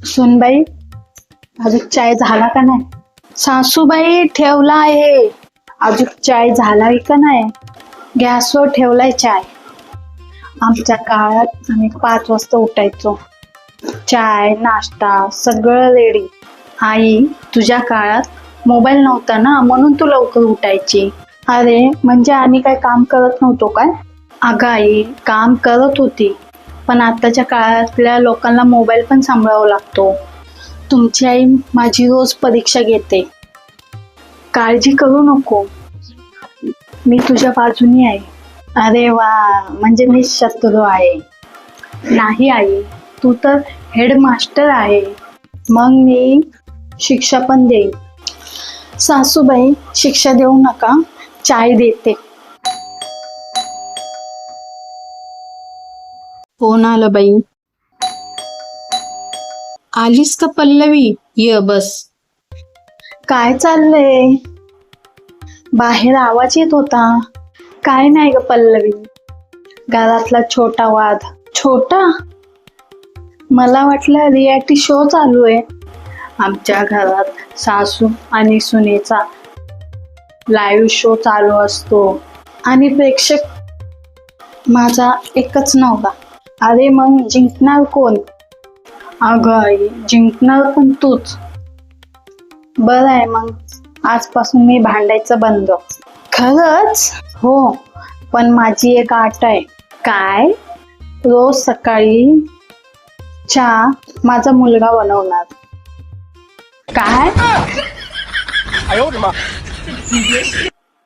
सुनबाई, अजून चाय झाला का नाही? सासूबाई, ठेवला आहे. अजून चाय झालाय का नाही? गॅसवर ठेवलाय चाय. आमच्या काळात आम्ही 5 वाजता उठायचो. चाय नाश्ता सगळं रेडी. आई, तुझ्या काळात मोबाईल नव्हता ना, म्हणून तू लवकर उठायची. अरे म्हणजे आम्ही काय काम करत नव्हतो काय? अगं आई, काम करत होती, पण आताच्या काळातल्या लोकांना मोबाईल पण सांभाळावा लागतो. तुमची आई माझी रोज परीक्षा घेते. काळजी करू नको, मी तुझ्या बाजूनी आहे. अरे वा, म्हणजे मी शत्रू आहे? नाही आई, तू तर हेडमास्टर आहे. मग मी शिक्षा पण देईन. सासूबाई, शिक्षा देऊ नका, चाय देते. कोण आलं बाई? आलीस का पल्लवी? ये बस. काय चाललंय? बाहेर आवाज येत होता. काय नाही ग पल्लवी, घरातला छोटा वाद. छोटा? मला वाटलं रियालिटी शो चालू आहे. आमच्या घरात सासू आणि सुनेचा लाईव्ह शो चालू असतो आणि प्रेक्षक माझा एकच नव्हता. अरे मग जिंकणार कोण? अगं आई, जिंकणार पण तूच. बरं आहे, मग आजपासून मी भांडायचं बंद. खरंच? हो, पण माझी एक अट आहे. काय? रोज सकाळी चहा माझा मुलगा बनवणार. काय?